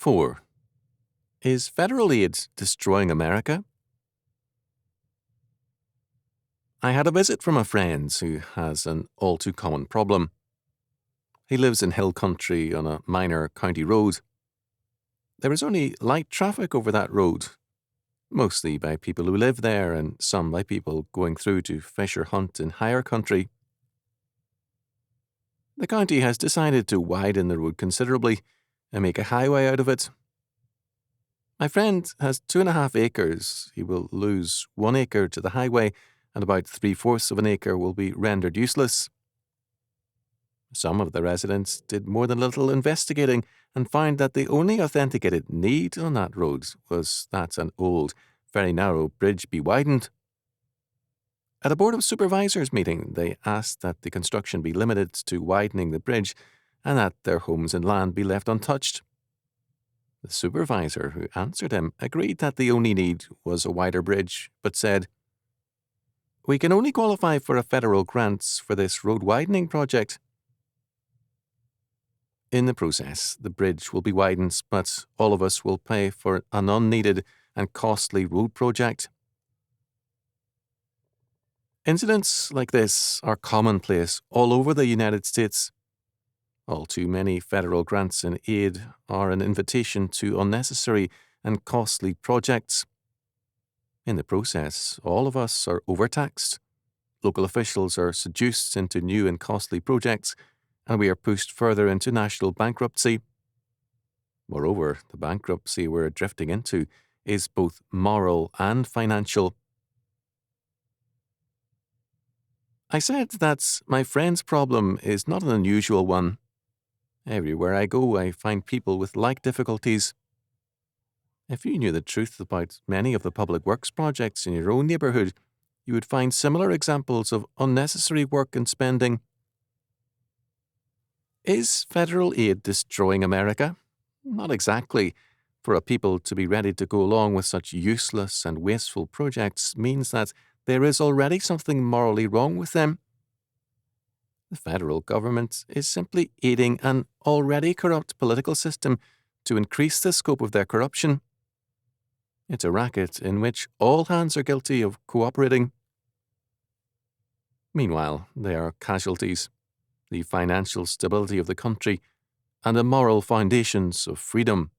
4. Is federal aid destroying America? I had a visit from a friend who has an all-too-common problem. He lives in hill country on a minor county road. There is only light traffic over that road, mostly by people who live there and some by people going through to fish or hunt in higher country. The county has decided to widen the road considerably and make a highway out of it. My friend has 2.5 acres. He will lose 1 acre to the highway, and about 3/4 of an acre will be rendered useless. Some of the residents did more than a little investigating and found that the only authenticated need on that road was that an old, very narrow bridge be widened. At a Board of Supervisors meeting, they asked that the construction be limited to widening the bridge and that their homes and land be left untouched. The supervisor who answered him agreed that the only need was a wider bridge, but said, "We can only qualify for a federal grant for this road widening project." In the process, the bridge will be widened, but all of us will pay for an unneeded and costly road project. Incidents like this are commonplace all over the United States. All too many federal grants and aid are an invitation to unnecessary and costly projects. In the process, all of us are overtaxed. Local officials are seduced into new and costly projects, and we are pushed further into national bankruptcy. Moreover, the bankruptcy we're drifting into is both moral and financial. I said that my friend's problem is not an unusual one. Everywhere I go, I find people with like difficulties. If you knew the truth about many of the public works projects in your own neighbourhood, you would find similar examples of unnecessary work and spending. Is federal aid destroying America? Not exactly. For a people to be ready to go along with such useless and wasteful projects means that there is already something morally wrong with them. The federal government is simply aiding an already corrupt political system to increase the scope of their corruption. It's a racket in which all hands are guilty of cooperating. Meanwhile, there are casualties: the financial stability of the country and the moral foundations of freedom.